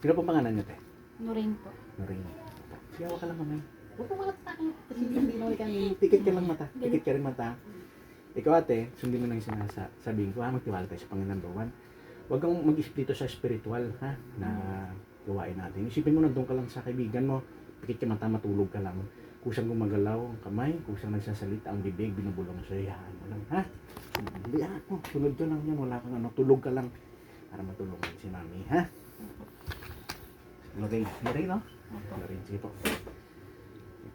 Sino po pangalan niyo, te? Nuring po. Noreen. Sigawa ka lang kamay. Huwag mo malat sa akin. Kasi hindi naman ka. Tikit ka lang mata. Tikit ka rin mata. Ikaw ate, sundin mo lang yung sinasabihin ko ha. Magtiwala tayo sa Panginoon number 1. Huwag kang mag-isip sa spiritual ha. Na gawain natin. Isipin mo nandun ka lang sa kaibigan mo. Tikit ka mata, matulog ka lang. Kusang gumagalaw ang kamay. Kusang nagsasalita ang bibig. Binubulong sa iyahan mo lang ha. Hindi ha. Sunod ka lang yan. Wala kang ano. Tulog ka lang. Para matulungan si mami ha. Lorraine, no? Lorraine, sige po.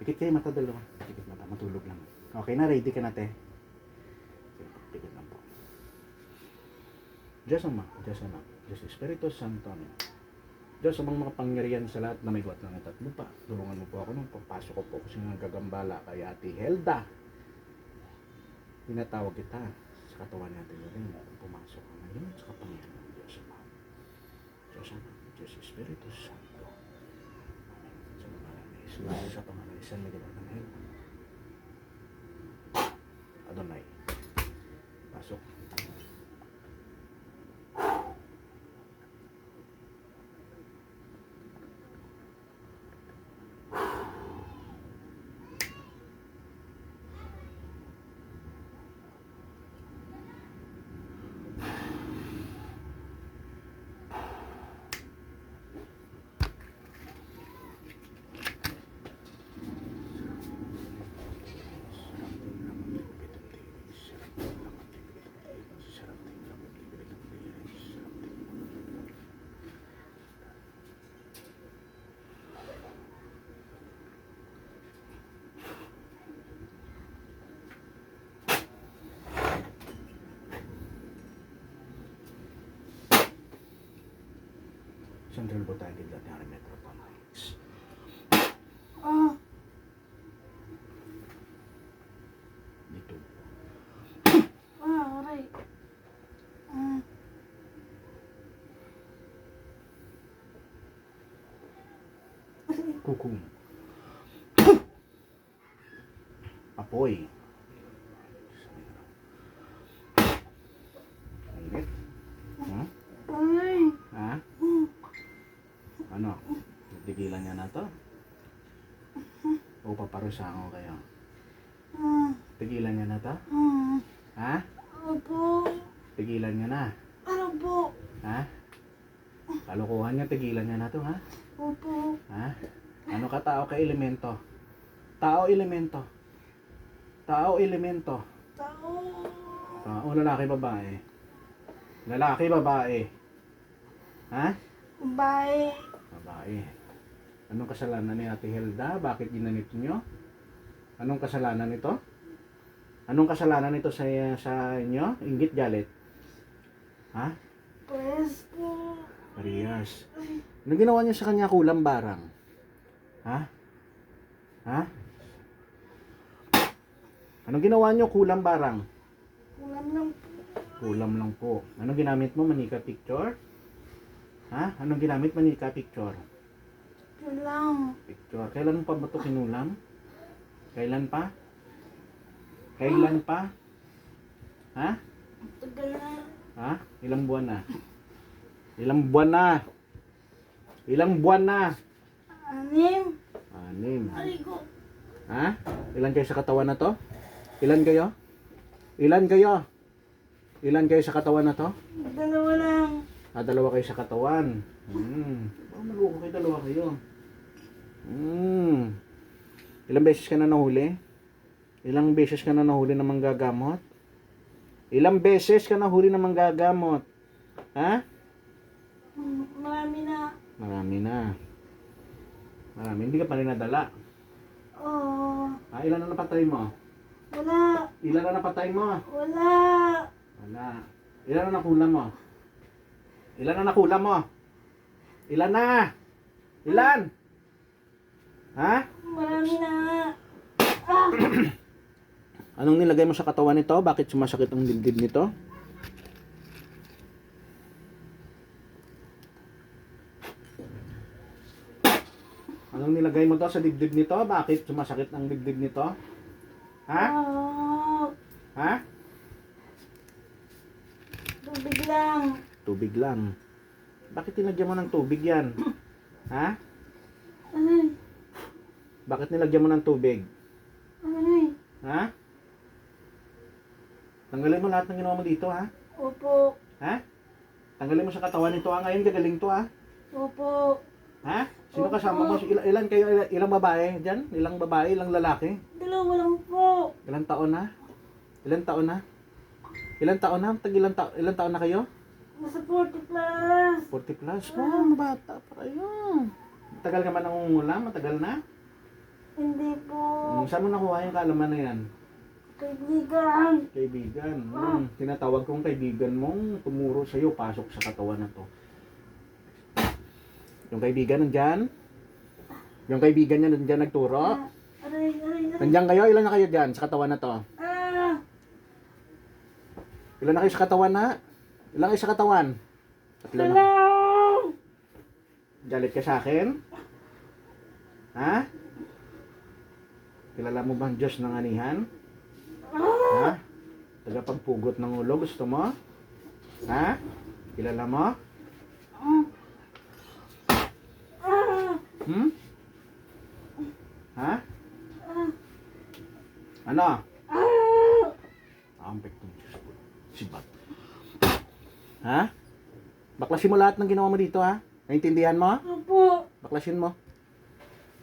Pikit kayo mata dalawa. Pikit mata, matulog lang. Okay na, ready ka na, te? Pikit lang po. Diyos Ama, Diyos Anak, Diyos Espiritu Santo. Diyos amang makapangyarihan sa lahat na may gawa ng at lupa. Tulungan mo po ako nung pagpasok ko po kasi nagagambala kay Ate Helda. Tinatawag kita sa katawan natin Lorraine. Pumasok ka ngayon sa kapangyarihan ng Diyos Ama. Diyos Ama, Diyos Espiritu Santo. Sulayo sa pangalan isang may gawa ng Helda. Adonai. Pasok. Central Botanic Latin Metropolitan. Dito. Aray. Kukum. Apoy. Init. Aray. Ha? Ano? Tigilan niya na to? O paparusahan ko kayo? Tigilan niya na to? Ha? Opo. Tigilan niya na? Ano po? Ha? Kalukuhan niya, tigilan niya na to, ha? Opo. Ha? Ano ka tao ka elemento? Tao elemento. Tao elemento. Tao. Tao, lalaki, babae. Lalaki, babae. Ha? Bye. Babae. Anong kasalanan ni Ate Helda? Bakit ginanito nyo? Anong kasalanan nito? Anong kasalanan nito sa inyo? Inggit, galit? Ha? Pues po. Parehas. Anong ginawa niyo sa kanya kulang barang? Ha? Ha? Anong ginawa niyo kulang barang? Kulam lang po. Kulam lang po. Anong ginamit mo? Manika picture? Ha? Anong ginamit? Manika picture? Yun lang. Picture. Kailan pa ba ito kinulam? Kailan pa? Kailan pa? Ha? Tagal na. Ha? Ilang buwan na? Ilang buwan na? Ilang buwan na? 6. 6. Aray ko. Ha? Ilan kayo sa katawan na to? Ilan kayo? Ilan kayo? Ilan kayo sa katawan na to? 2 lang. Dalawa kayo sa katawan. Maluko kayo, dalawa kayo. Ilang beses ka na nahuli? Ilang beses ka na nahuli na manggagamot? Ilang beses ka nahuli na manggagamot? Ha? Marami na. Marami na. Marami. Hindi ka pa rin nadala. Oo. Ilan na napatay mo? Wala. Ilan na napatay mo? Wala. Wala. Ilan na nakulam mo? Ilan na nakulam mo? Ilan na? Ilan? Ha? Marami na. Anong nilagay mo sa katawan nito? Bakit sumasakit ang dibdib nito? Anong nilagay mo daw sa dibdib nito? Bakit sumasakit ang dibdib nito? Ha? Ha? Tubig lang. Tubig lang. Bakit nilagyan mo ng tubig yan? Ha? Aray. Bakit nilagyan mo ng tubig? Aray. Ha? Tanggalin mo lahat ng ginawa mo dito, ha? Opo. Ha? Tanggalin mo sa katawan nito, ha? Ngayon gagaling to, ha? Opo. Ha? Sino kasama mo? Ilan kayo? Ilang babae dyan? Ilang babae? Ilang lalaki? Dalawa lang po. Ilang taon na? Ilang taon na? Ilang taon na? Ilang taon na kayo? Nasa 40 plus. 40 plus? Oh, mabata pa kayo. Matagal ka ba nangungulam? Matagal na? Hindi po. Saan mo nakuha yung kaalaman na yan? Kaibigan. Kaibigan. Tinatawag kong kaibigan mong tumuro sa'yo, pasok sa katawan na to. Yung kaibigan nandyan? Yung kaibigan niya nandyan nagturo? Aray, aray, aray. Nandyan kayo? Ilan na kayo dyan sa katawan na to? Ah! Ilan na kayo sa katawan na? Ilan kayo sa katawan? Tatlo na. Tulong! Galit ka sa akin? Ha? Kilala mo ba ang Diyos ng anihan? Ha? Tagapagpugot ng ulo, gusto mo? Ha? Kilala mo? Hmm? Ha? Ano? Ampek ng Diyos ko. Sibat. Ha? Baklasin mo lahat ng ginawa mo dito, ha? Naintindihan mo? Opo. Baklasin mo.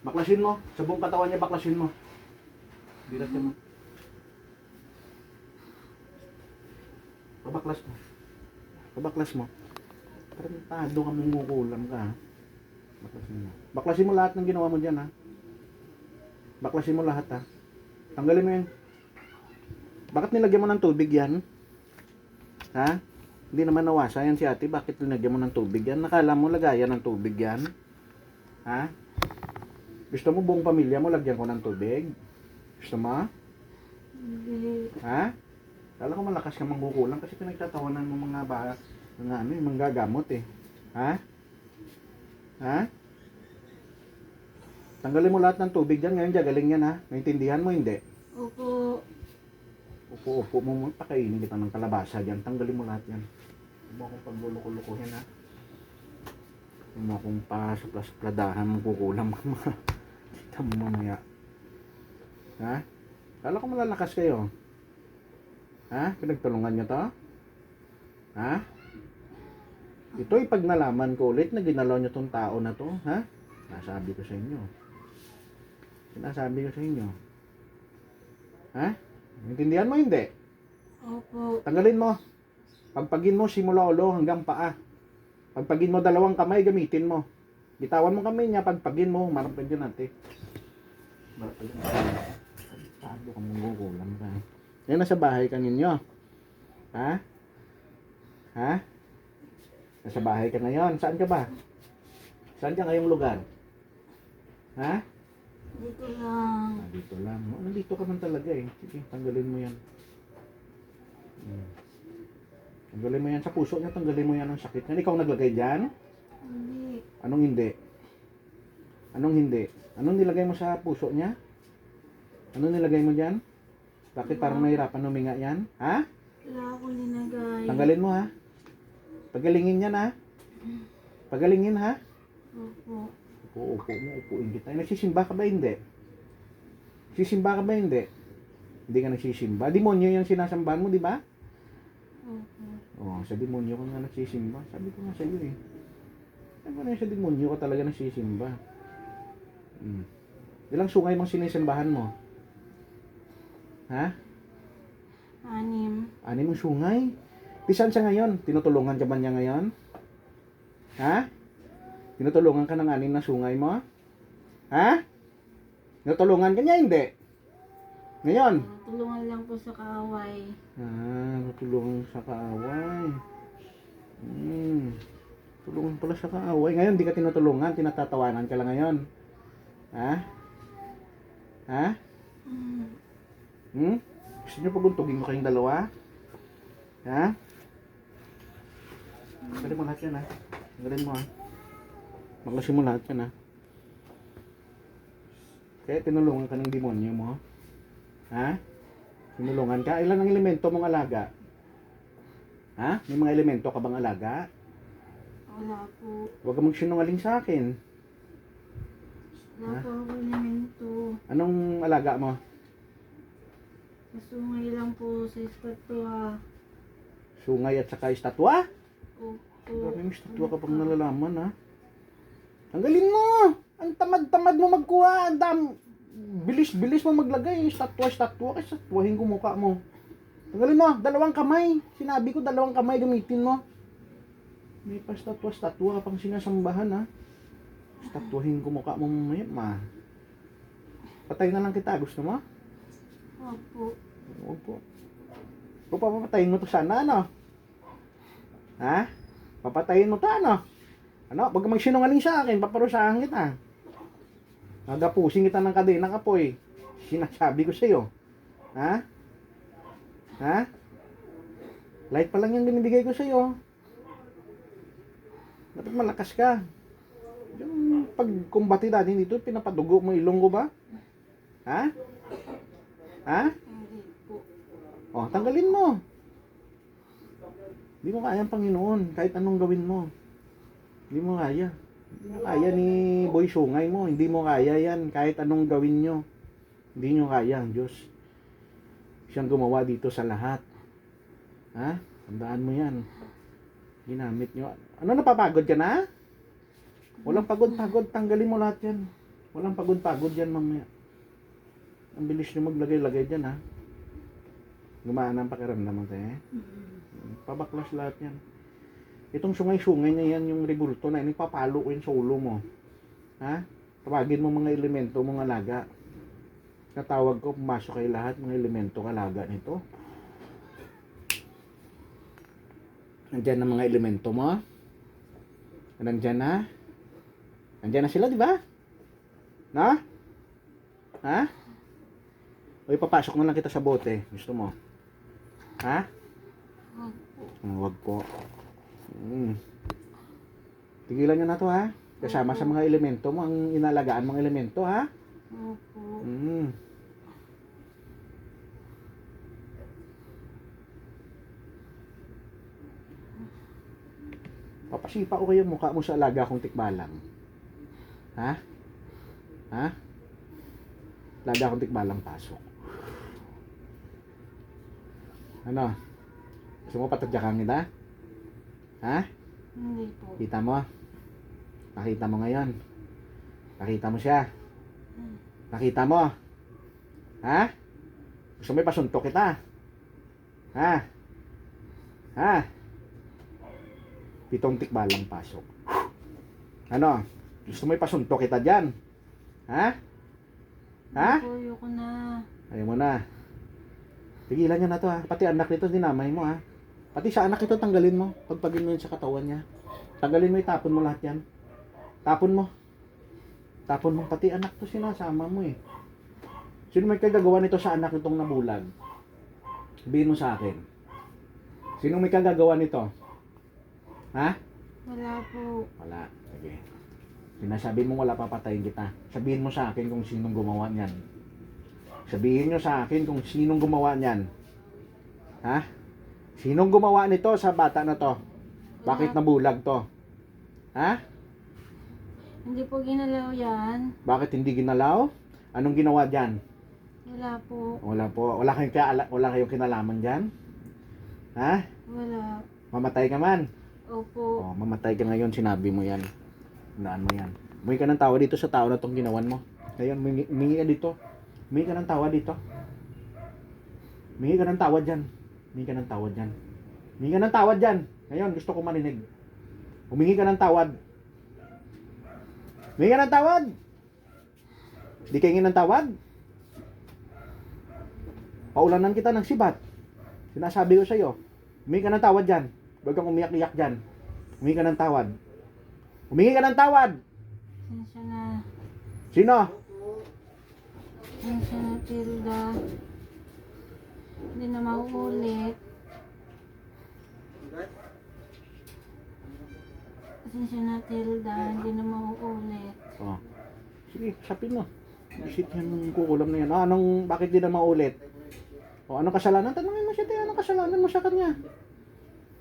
Baklasin mo. Sa buong katawan niya, baklasin mo. Bilat ka mo. Pabaklas mo. Pabaklas mo. Parang tado ka mong ngukulam ka, ha? Baklasin mo. Baklasin mo lahat ng ginawa mo dyan, ha? Baklasin mo lahat, ha? Tanggalin mo yun. Bakit nilagyan mo ng tubig yan? Ha? Hindi naman nawasa yan si ate. Bakit nilagyan mo ng tubig yan? Nakala mo lagayan ng tubig yan? Ha? Gusto mo buong pamilya mo lagyan ko ng tubig? Gusto mo? Hindi. Ha? Kala ko malakas ka mangkukulang kasi pinagtatawanan mo yung mga gagamot eh. Ha? Ha? Tanggalin mo lahat ng tubig dyan. Ngayon galing yan, ha? Naintindihan mo hindi? Opo. Upo mo, pakainin kita ng kalabasa dyan. Tanggalin mo lahat yan. Huwag mo akong pagluluko-lukuhin, ha? Huwag mo akong pasuplas-pladahan mong kukulang mga kita mo mamaya. Ha? Kala ko malalakas kayo. Ha? Pinagtulungan nyo to? Ha? Ito'y pag nalaman ko ulit na ginalaw nyo tong tao na to, ha? Nasabi ko sa inyo. Sinasabi ko sa inyo. Ha? Intindihan mo hindi? Opo. Tanggalin mo. Pagpagin mo simula ulo hanggang paa. Pagpagin mo dalawang kamay, gamitin mo. Bitawan mo kamay niya, pagpagin mo, marapin dyan natin. Marapin dyan natin. Sabi ka mong gugulang ka. Yan nasa bahay ka ninyo. Ha? Ha? Nasa bahay ka ngayon. Saan ka ba? Saan ka ngayong lugar? Ha? Dito lang. Dito lang. Nandito ka man talaga eh. Sige, tanggalin mo yan. Tanggalin mo yan sa puso niya. Tanggalin mo yan ang sakit niya. Ikaw naglagay dyan? Hindi. Anong hindi? Anong hindi? Anong nilagay mo sa puso niya? Anong nilagay mo dyan? Bakit parang nahirapan huminga yan? Ha? Wala akong linagay. Tanggalin mo ha? Pagalingin yan ha? Pagalingin ha? Opo. Upo mo, upuin kita. Nagsisimba ka ba hindi? Sisimba ka ba hindi? Hindi ka nagsisimba. Demonyo yung sinasambahan mo, di ba? Opo. Oh, sa demonyo ka nga nagsisimba. Sabi ko nga sa iyo eh. Sabi ko na sa demonyo ka talaga nagsisimba. Ilang sungay mong sinisimbahan mo? Ha? 6. 6 mong sungay? Pisan siya ngayon? Tinutulungan ka ba niya ngayon? Ha? Tinutulungan ka ng 6 na sungay mo? Ha? Tinutulungan ka niya, hindi? Ngayon? Tulungan lang po sa kaaway. Tulungan sa kaaway. Tulungan pala sa kaaway. Ngayon, di ka tinutulungan, tinatatawanan ka lang ngayon. Ha? Ha? Gusto niyo paguntugin ko kayong dalawa? Ha? Tanggalin mo lahat yan, ha? Tanggalin mo, ha? Baklasin mo lahat yan, ha? Kaya tinulungan ka ng demonyo mo. Ha? Tinulungan ka? Ilan ang elemento mong alaga? Ha? May mga elemento ka bang alaga? Wala Wala po. Huwag kang magsinungaling sa akin. Wala po ako elemento. Anong alaga mo? Kasungay lang po sa estatwa. Sungay at saka estatwa? Opo. Grabe yung estatwa kapag nalalaman, ha? Ang galing mo! Ang tamad-tamad mo magkuha! Ang bilis-bilis mo maglagay. Estatwa. Kasi estatwahin ko mukha mo. Ang galing mo! 2 kamay! Sinabi ko 2 kamay gamitin mo. May pa estatwa pang sinasambahan, ha? Estatwahin ko mukha mo mamaya, ma. Patay na lang kita. Gusto mo? Opo. Opo. O papatayin mo to sana, ano? Ha? Papatayin mo to, ano? Ano? Huwag kang magsinungaling sa akin, paparusahan kita. Nagapusin kita ng kadenang apoy. Sinasabi ko sa'yo. Ha? Ha? Light pa lang yung binibigay ko sa'yo. Dapat malakas ka. Yung pagkumbati natin dito, pinapadugo mo ilong ko ba? Ha? Ha? Hindi po. O, tanggalin mo. Hindi mo kaya ang Panginoon, kahit anong gawin mo. Hindi mo kaya. Hindi mo kaya ni Boy Sungay mo. Hindi mo kaya yan, kahit anong gawin nyo. Hindi nyo kaya ang Diyos. Siyang gumawa dito sa lahat. Ha? Tandaan mo yan. Ginamit nyo. Ano, napapagod ka na? Walang pagod-pagod. Tanggalin mo lahat yan. Walang pagod-pagod yan mamaya. Ang bilis nyo maglagay-lagay dyan, ha? Gumaan ang pakiramdam mo, te. Pabaklas lahat yan. Itong sungay-sungay na yan, yung rebulto na, papalo ko yung solo mo. Ha? Tawagin mo mga elemento, mga alaga. Natawag ko, pumasok kayo lahat, mga elemento, alaga nito. Nandyan ang mga elemento mo. Nandyan na. Nandyan na sila, di ba? Na? Ha? O ipapasok na lang kita sa bote. Gusto mo? Ha? Wag po. Tigilan nyo na to, ha? Kasama sa mga elemento mo, ang inalagaan mga elemento, ha? Opo. Papasipa ko kayo mukha mo sa alaga kong tikbalang. Ha? Ha? Alaga kong tikbalang pasok. Ano? Gusto mo patadyakan kita? Ha? Hindi po. Kita mo? Nakita mo ngayon. Nakita mo siya. Nakita mo? Ha? Gusto mo ipasuntok kita? Ha? Ha? 7 tikbalang pasok. Ano? Gusto mo ipasuntok kita dyan? Ha? Ha? Hindi po, ayoko na. Ayaw mo na. Tigilan niya na to, ha. Pati anak nito dinamay mo, ha. Pati sa anak ito tanggalin mo. Pagpagin mo yun sa katawan niya. Tanggalin mo, itapon mo lahat yan. Tapon mo. Tapon mo. Pati anak to sinasama mo, eh. Sino may kagagawa nito sa anak nitong nabulag? Sabihin mo sa akin. Sino may kagagawa nito? Ha? Wala po. Wala. Sige. Sinasabi mo wala, papatayin kita. Sabihin mo sa akin kung sinong gumawa niyan. Sabihin nyo sa akin kung sinong gumawa niyan. Ha? Sinong gumawa nito sa bata na to? Bakit nabulag to? Ha? Hindi po ginalaw yan. Bakit hindi ginalaw? Anong ginawa diyan? Wala po. Wala po. Wala kayong kinalaman diyan? Ha? Wala. Mamatay ka man. Opo. Oh, mamatay ka ngayon, sinabi mo yan. Tandaan mo yan. Humingi ka ng tawa dito sa tao na itong ginawan mo. Ngayon, humingi ka dito. Humingi ka ng tawa dito. Humingi ka ng tawad dyan. Humingi ka ng tawad dyan. Humingi ka ng tawad dyan. Ngayon, gusto ko marinig. Humingi ka ng tawad. Humingi ka ng tawad. Di ka hingin ng tawad. Paulanan kita ng sibat. Sinasabi ko sa'yo. Humingi ka ng tawad dyan. Huwag kang umiyak-iyak dyan. Humingi ka ng tawad. Humingi ka ng tawad. Sensya na. Sino? Sensya na, Tilda. Hindi na mauulit. Sensya na, Tilda. Hindi na mauulit. Oh. Sige, sapin mo. Isip yan yung kukulam na yan. Bakit di na maulit? O, anong kasalanan? Tanungin mo siya, anong kasalanan mo sa kanya?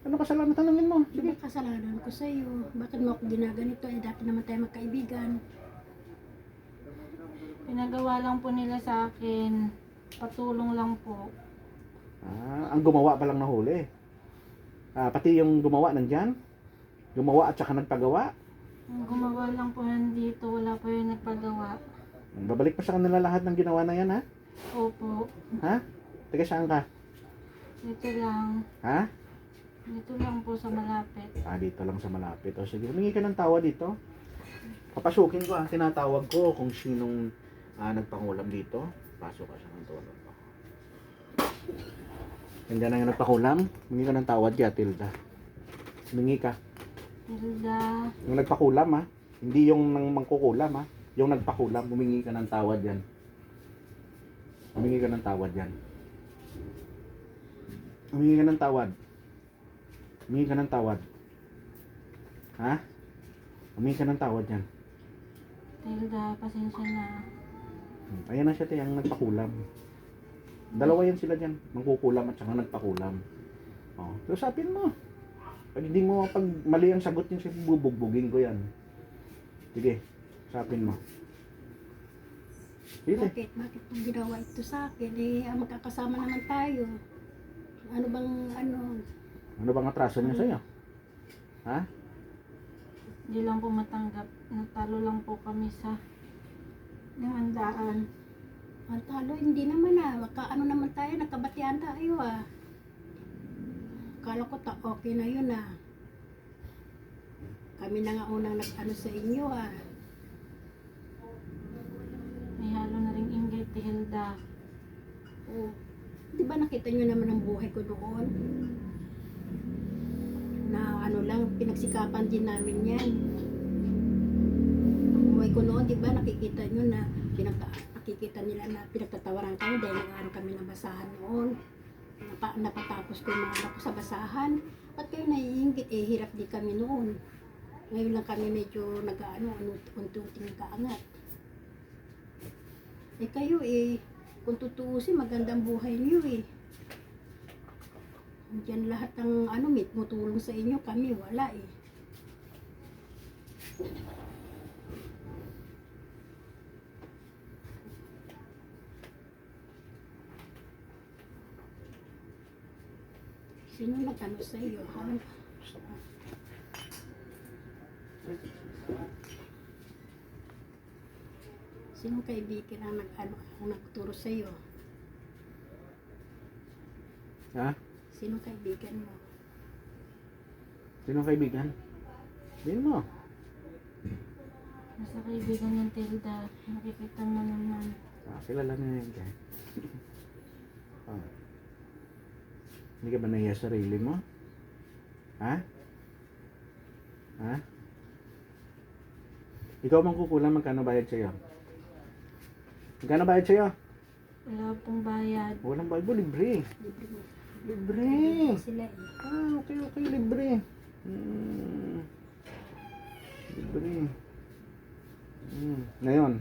Ano kasalanan? Tanungin mo. Sige. Sige. Kasalanan ko sa'yo. Bakit mo ako ginaganito? Eh, dati naman tayo magkaibigan. Pinagawa lang po nila sa akin. Patulong lang po. Ang gumawa pa lang nahuli. Pati yung gumawa nandyan. Gumawa at saka nagpagawa. Ang gumawa lang po nandito, wala po yung nagpagawa. Babalik pa sa kanila lahat ng ginawa na yan, ha? Opo. Ha? Taga saan ka? Dito lang. Ha? Dito lang po sa malapit. Dito lang sa malapit. O sige, humingi ka ng tawa dito. Papasukin ko, tinatawag ko kung sinong nagpangulam dito. Pasok ka sa kantuan ko. Nandiyan na yung nagpakulam. Humingi ka ng tawad kaya Tilda. Humingi ka. Tilda. Yung nagpakulam, ha? Hindi yung nang mangkukulam, ha? Yung nagpakulam, humingi ka ng tawad yan. Humingi ka ng tawad yan. Humingi ka ng tawad. Humingi ka ng tawad. Ha? Humingi ka ng tawad yan. Tilda, pasensya na. Ayan na siya, yung nagpakulam. Dalawa yan sila dyan. Mangkukulam at saka nagpakulam. So usapin mo. Pag hindi mo, pag mali ang sagot niya, bubugbugin ko yan. Sige, usapin mo. Sige. Bakit? Bakit mo ginawa ito sa akin? Eh, magkakasama naman tayo. Ano bang, Ano bang atraso niya sa'yo? Ha? Hindi lang po matanggap. Natalo lang po kami sa handaan. ang talo, hindi naman ano naman tayo, nagkabatian tayo Kala ko okay na yun Kami na nga unang nag-ano sa inyo May halo na ring inggit, Tilda. Oh. Di ba nakita nyo naman ang buhay ko doon? Na ano lang, pinagsikapan din namin yan. Ang buhay ko noon, di ba nakikita nyo na nakikita nila na pinagtatawaran kami dahil nag-ano kami ng basahan noon. Napatapos ko yung mga anak ko sa basahan. At kayo naiingit, hirap din kami noon. Ngayon lang kami medyo unti-unting nag-aangat. Kayo kung tutuusin, magandang buhay niyo Diyan lahat ng tumutulong sa inyo, kami wala Sino nag-ano sa iyo? Sino kaibigan ang nagturo sa iyo? Ha? Sino kaibigan mo? Sino kaibigan? Sabihin mo. Nasa kaibigan yung Tilda. Nakikita mo naman. Kilala na yan kaya. Hindi ka ba nahiya sa sarili mo? Ha? Ha? Ikaw mang kukulang, magkano bayad sa'yo? Magkano bayad sa'yo? Wala pong bayad. Walang bayad mo, libre. Libre. Sila Okay, libre. Libre. Ngayon,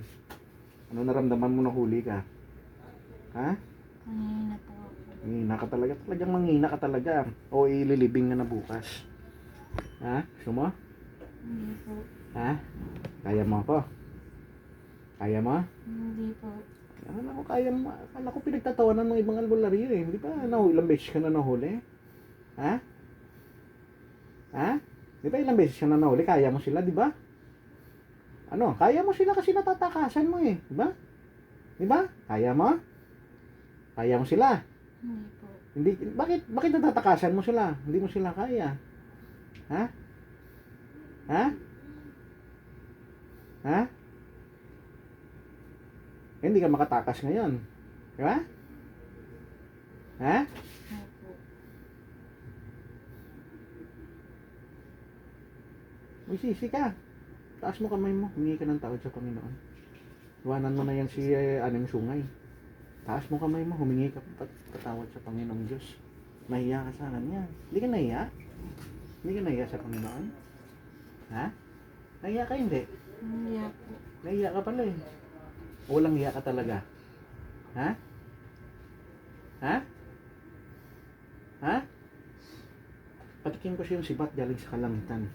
ano naramdaman mo na huli ka? Ha? Kanina po. Manghina ka talaga. Talagang manghina ka talaga. O ililibing ka na bukas. Ha? Gusto mo? Hindi po. Ha? Kaya mo ako? Kaya mo? Hindi po. Akala ko kaya mo. Akala ko pinagtatawanan ng ibang albularyo eh. Di ba ilang beses ka na nahuli? Ha? Ha? Di ba ilang beses ka na nahuli? Kaya mo sila, di ba? Ano? Kaya mo sila kasi natatakasan mo eh. Di ba? Di ba? Kaya mo? Kaya mo sila? Hindi po. Hindi, bakit natatakasan mo sila? Hindi mo sila kaya. Ha? Ha? Ha? Hindi ka makatakas ngayon. Di ba? Ha? Opo. Sisi ka. Taas mo kamay mo. Humingi ka ng tawad sa Panginoon. Iwanan mo na yan si Aneng Sungay. Taas mo kamay mo. Humingi ka patawad sa Panginoong Diyos. Nahiya ka sa kanya. Hindi ka nahiya? Hindi ka nahiya sa Panginoon? Ha? Nahiya ka hindi? Hindi po. Nahiya ka pala eh. Walang hiya ka talaga. Ha? Ha? Ha? Patikin ko siya yung sibat galing sa kalangitan.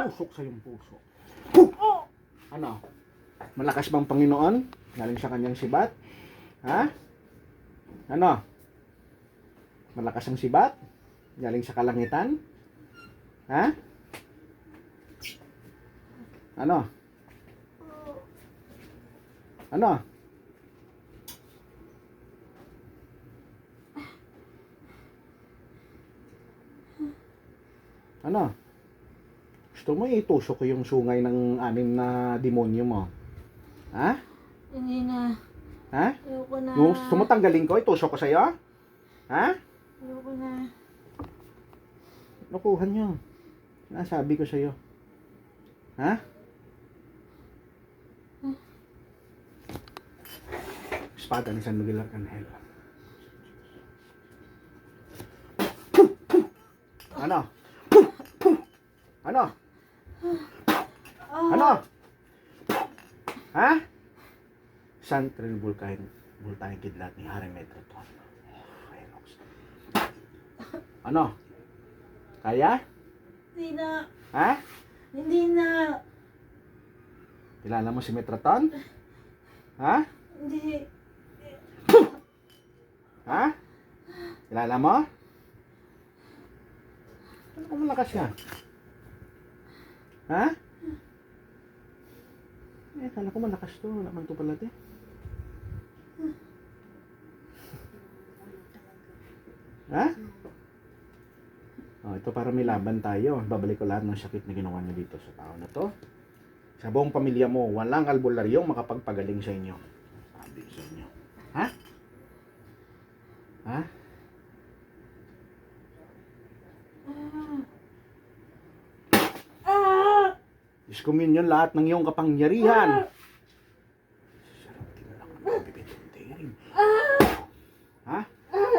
Pusok sa yung puso. Ano? Malakas bang Panginoon? Galing sa kanyang sibat? Ha? Ano? Malakas ang sibat? Galing sa kalangitan? Ha? Ano? Ano? Ano? Gusto mo itusok ko yung sungay ng 6 na demonyo mo? Ha? Hindi na. Ha? Ayoko na. Yung sumatanggalin ko, itusok ko sa'yo? Ha? Ayoko na. Nakuha niyo. Nasabi ko sa'yo. Ha? Espada ni San Miguel Arcangel. Ano? Ano? Ano? Ha? Santral Volcanic Kidlat ni Harry Metroton. Ano? Kaya? Hindi na. Ha? Hindi na. Kilala mo si Metroton? Ha? Hindi. Ha? Kilala mo? Ano ka malakas ka? Ha? Kala ko malakas to. Wala man to pala te. Ha? Oh, ito para may laban tayo. Babalik ko lahat ng sakit na ginawa niyo dito sa tao na to. Sa buong pamilya mo, walang albularyong makapagpagaling sa inyo. Sabi sa inyo. Ha? Ha? Diyos ko minyon lahat ng iyong kapangyarihan.